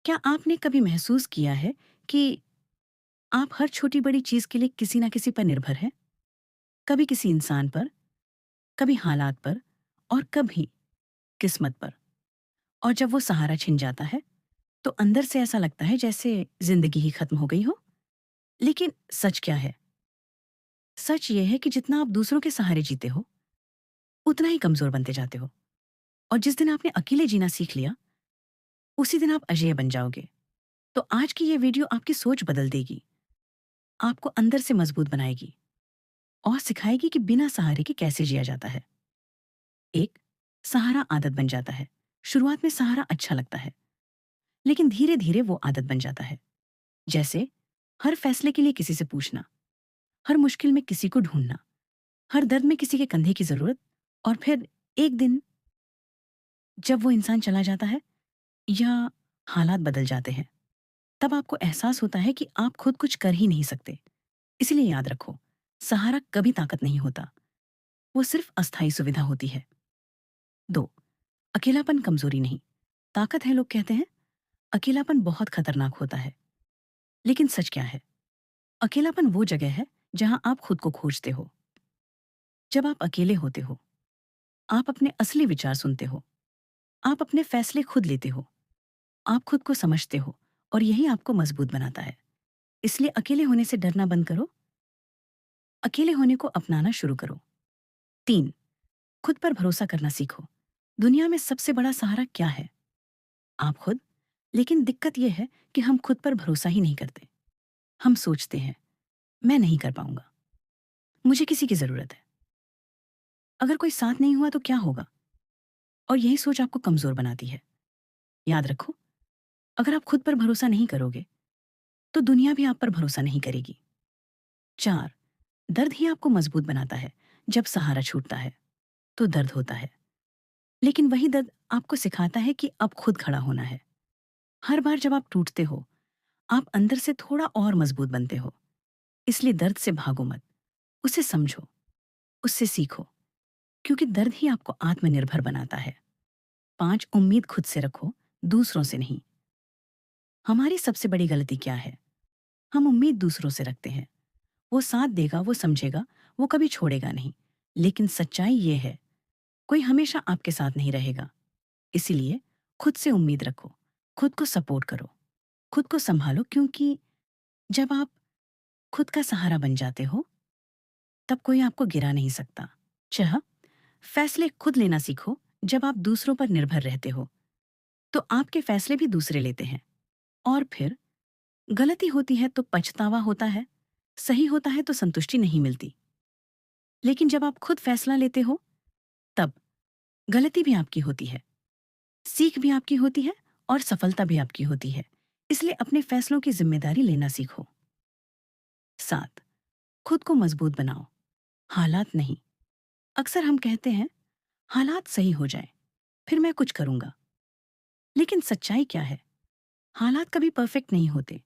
क्या आपने कभी महसूस किया है कि आप हर छोटी-बड़ी चीज़ के लिए किसी न किसी पर निर्भर हैं? कभी किसी इंसान पर, कभी हालात पर और कभी किस्मत पर। और जब वो सहारा छिन जाता है, तो अंदर से ऐसा लगता है जैसे ज़िंदगी ही खत्म हो गई हो। लेकिन सच क्या है? सच ये है कि जितना आप दूसरों के सहारे जीते हो, उतना ही कमज़ोर बनते जाते हो। और जिस दिन आपने अकेले जीना सीख लिया, उसी दिन आप अजेय बन जाओगे। तो आज की ये वीडियो आपकी सोच बदल देगी, आपको अंदर से मजबूत बनाएगी और सिखाएगी कि बिना सहारे के कैसे जिया जाता है। एक सहारा आदत बन जाता है। शुरुआत में सहारा अच्छा लगता है, लेकिन धीरे धीरे वो आदत बन जाता है। जैसे हर फैसले के लिए किसी से पूछना, हर मुश्किल में किसी को ढूंढना, हर दर्द में किसी के कंधे की जरूरत। और फिर एक दिन जब वो इंसान चला जाता है या हालात बदल जाते हैं, तब आपको एहसास होता है कि आप खुद कुछ कर ही नहीं सकते। इसलिए याद रखो, सहारा कभी ताकत नहीं होता, वो सिर्फ अस्थायी सुविधा होती है। दो अकेलापन कमजोरी नहीं, ताकत है। लोग कहते हैं अकेलापन बहुत खतरनाक होता है, लेकिन सच क्या है? अकेलापन वो जगह है जहां आप खुद को खोजते हो। जब आप अकेले होते हो, आप अपने असली विचार सुनते हो, आप अपने फैसले खुद लेते हो, आप खुद को समझते हो, और यही आपको मजबूत बनाता है। इसलिए अकेले होने से डरना बंद करो, अकेले होने को अपनाना शुरू करो। तीन खुद पर भरोसा करना सीखो। दुनिया में सबसे बड़ा सहारा क्या है? आप खुद। लेकिन दिक्कत यह है कि हम खुद पर भरोसा ही नहीं करते। हम सोचते हैं, मैं नहीं कर पाऊंगा, मुझे किसी की जरूरत है, अगर कोई साथ नहीं हुआ तो क्या होगा? और यही सोच आपको कमजोर बनाती है। याद रखो, अगर आप खुद पर भरोसा नहीं करोगे, तो दुनिया भी आप पर भरोसा नहीं करेगी। चार दर्द ही आपको मजबूत बनाता है। जब सहारा छूटता है, तो दर्द होता है, लेकिन वही दर्द आपको सिखाता है कि अब खुद खड़ा होना है। हर बार जब आप टूटते हो, आप अंदर से थोड़ा और मजबूत बनते हो। इसलिए दर्द से भागो मत, उसे समझो, उससे सीखो, क्योंकि दर्द ही आपको आत्मनिर्भर बनाता है। पांच उम्मीद खुद से रखो, दूसरों से नहीं। हमारी सबसे बड़ी गलती क्या है? हम उम्मीद दूसरों से रखते हैं। वो साथ देगा, वो समझेगा, वो कभी छोड़ेगा नहीं। लेकिन सच्चाई ये है, कोई हमेशा आपके साथ नहीं रहेगा। इसीलिए खुद से उम्मीद रखो, खुद को सपोर्ट करो, खुद को संभालो, क्योंकि जब आप खुद का सहारा बन जाते हो, तब कोई आपको गिरा नहीं सकता। छह फैसले खुद लेना सीखो। जब आप दूसरों पर निर्भर रहते हो, तो आपके फैसले भी दूसरे लेते हैं। और फिर गलती होती है तो पछतावा होता है, सही होता है तो संतुष्टि नहीं मिलती। लेकिन जब आप खुद फैसला लेते हो, तब गलती भी आपकी होती है, सीख भी आपकी होती है, और सफलता भी आपकी होती है। इसलिए अपने फैसलों की जिम्मेदारी लेना सीखो। सात खुद को मजबूत बनाओ, हालात नहीं। अक्सर हम कहते हैं, हालात सही हो जाए, फिर मैं कुछ करूंगा। लेकिन सच्चाई क्या है? हालात कभी परफेक्ट नहीं होते।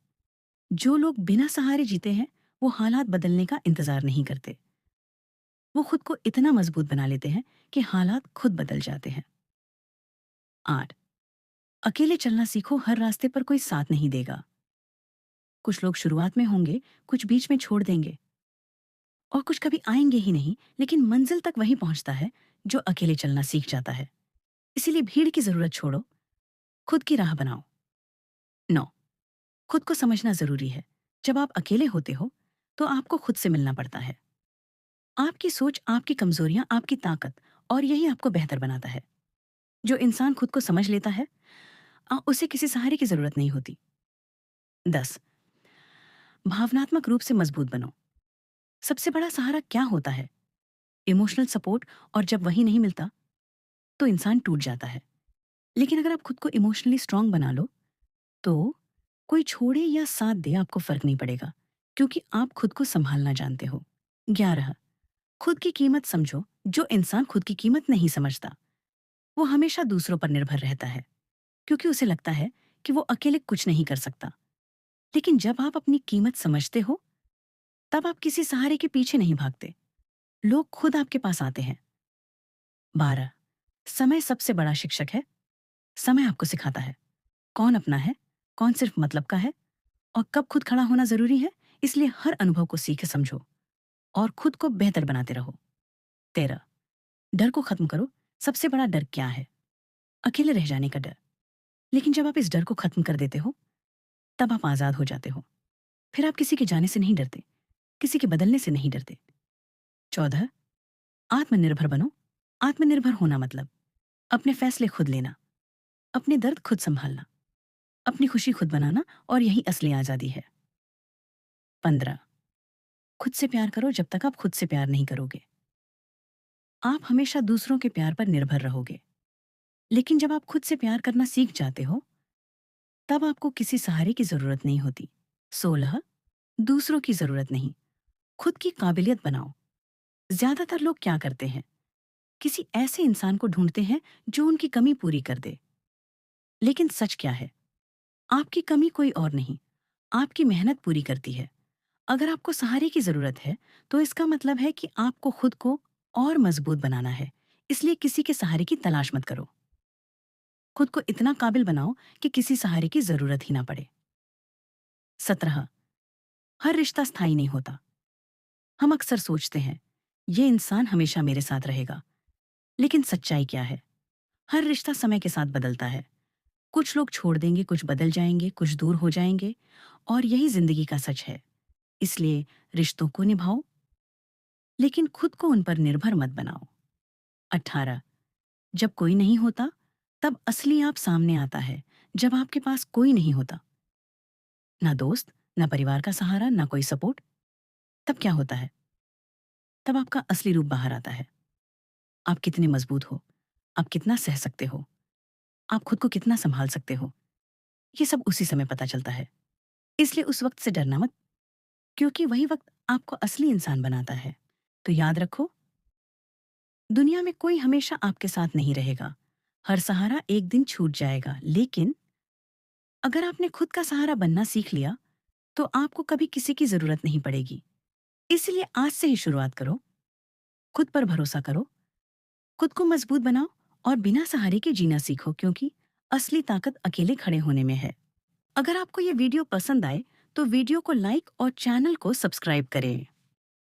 जो लोग बिना सहारे जीते हैं, वो हालात बदलने का इंतजार नहीं करते। वो खुद को इतना मजबूत बना लेते हैं कि हालात खुद बदल जाते हैं। आठ अकेले चलना सीखो। हर रास्ते पर कोई साथ नहीं देगा। कुछ लोग शुरुआत में होंगे, कुछ बीच में छोड़ देंगे, और कुछ कभी आएंगे ही नहीं। लेकिन मंजिल तक वही पहुंचता है जो अकेले चलना सीख जाता है। इसीलिए भीड़ की जरूरत छोड़ो, खुद की राह बनाओ। 9 खुद को समझना जरूरी है। जब आप अकेले होते हो, तो आपको खुद से मिलना पड़ता है। आपकी सोच, आपकी कमजोरियां, आपकी ताकत, और यही आपको बेहतर बनाता है। जो इंसान खुद को समझ लेता है, उसे किसी सहारे की जरूरत नहीं होती। 10 भावनात्मक रूप से मजबूत बनो। सबसे बड़ा सहारा क्या होता है? Emotional support. और जब वही नहीं मिलता, तो इंसान टूट जाता है। लेकिन अगर आप खुद को इमोशनली स्ट्रांग बना लो, तो कोई छोड़े या साथ दे, आपको फर्क नहीं पड़ेगा, क्योंकि आप खुद को संभालना जानते हो। 11 खुद की कीमत समझो। जो इंसान खुद की कीमत नहीं समझता, वो हमेशा दूसरों पर निर्भर रहता है, क्योंकि उसे लगता है कि वो अकेले कुछ नहीं कर सकता। लेकिन जब आप अपनी कीमत समझते हो, तब आप किसी सहारे के पीछे नहीं भागते, लोग खुद आपके पास आते हैं। 12 समय सबसे बड़ा शिक्षक है। समय आपको सिखाता है कौन अपना है, कौन सिर्फ मतलब का है और कब खुद खड़ा होना जरूरी है। इसलिए हर अनुभव को सीख समझो और खुद को बेहतर बनाते रहो। 13, डर को खत्म करो। सबसे बड़ा डर क्या है? अकेले रह जाने का डर। लेकिन जब आप इस डर को खत्म कर देते हो, तब आप आजाद हो जाते हो। फिर आप किसी के जाने से नहीं डरते, किसी के बदलने से नहीं डरते। 14, आत्मनिर्भर बनो। आत्मनिर्भर होना मतलब अपने फैसले खुद लेना, अपने दर्द खुद संभालना, अपनी खुशी खुद बनाना, और यही असली आजादी है। 15, खुद से प्यार करो जब तक आप खुद से प्यार नहीं करोगे। आप हमेशा दूसरों के प्यार पर निर्भर रहोगे। लेकिन जब आप खुद से प्यार करना सीख जाते हो, तब आपको किसी सहारे की जरूरत नहीं होती। 16, दूसरों की जरूरत नहीं, खुद की काबिलियत बनाओ। ज्यादातर लोग क्या करते हैं? किसी ऐसे इंसान को ढूंढते हैं जो उनकी कमी पूरी कर दे। लेकिन सच क्या है? आपकी कमी कोई और नहीं, आपकी मेहनत पूरी करती है। अगर आपको सहारे की जरूरत है, तो इसका मतलब है कि आपको खुद को और मजबूत बनाना है। इसलिए किसी के सहारे की तलाश मत करो। खुद को इतना काबिल बनाओ कि किसी सहारे की जरूरत ही ना पड़े। 17, हर रिश्ता स्थायी नहीं होता। हम अक्सर सोचते हैं, ये इंसान हमेशा मेरे साथ रहेगा। लेकिन सच्चाई क्या है? हर रिश्ता समय के साथ बदलता है। कुछ लोग छोड़ देंगे, कुछ बदल जाएंगे, कुछ दूर हो जाएंगे, और यही जिंदगी का सच है। इसलिए रिश्तों को निभाओ, लेकिन खुद को उन पर निर्भर मत बनाओ। 18, जब कोई नहीं होता, तब असली आप सामने आता है। जब आपके पास कोई नहीं होता, ना दोस्त, ना परिवार का सहारा, ना कोई सपोर्ट, तब क्या होता है? तब आपका असली रूप बाहर आता है। आप कितने मजबूत हो, आप कितना सह सकते हो, आप खुद को कितना संभाल सकते हो, ये सब उसी समय पता चलता है। इसलिए उस वक्त से डरना मत, क्योंकि वही वक्त आपको असली इंसान बनाता है। तो याद रखो, दुनिया में कोई हमेशा आपके साथ नहीं रहेगा। हर सहारा एक दिन छूट जाएगा। लेकिन अगर आपने खुद का सहारा बनना सीख लिया, तो आपको कभी किसी की जरूरत नहीं पड़ेगी। इसलिए आज से ही शुरुआत करो, खुद पर भरोसा करो, खुद को मजबूत बनाओ, और बिना सहारे के जीना सीखो, क्योंकि असली ताकत अकेले खड़े होने में है। अगर आपको ये वीडियो पसंद आए, तो वीडियो को लाइक और चैनल को सब्सक्राइब करें।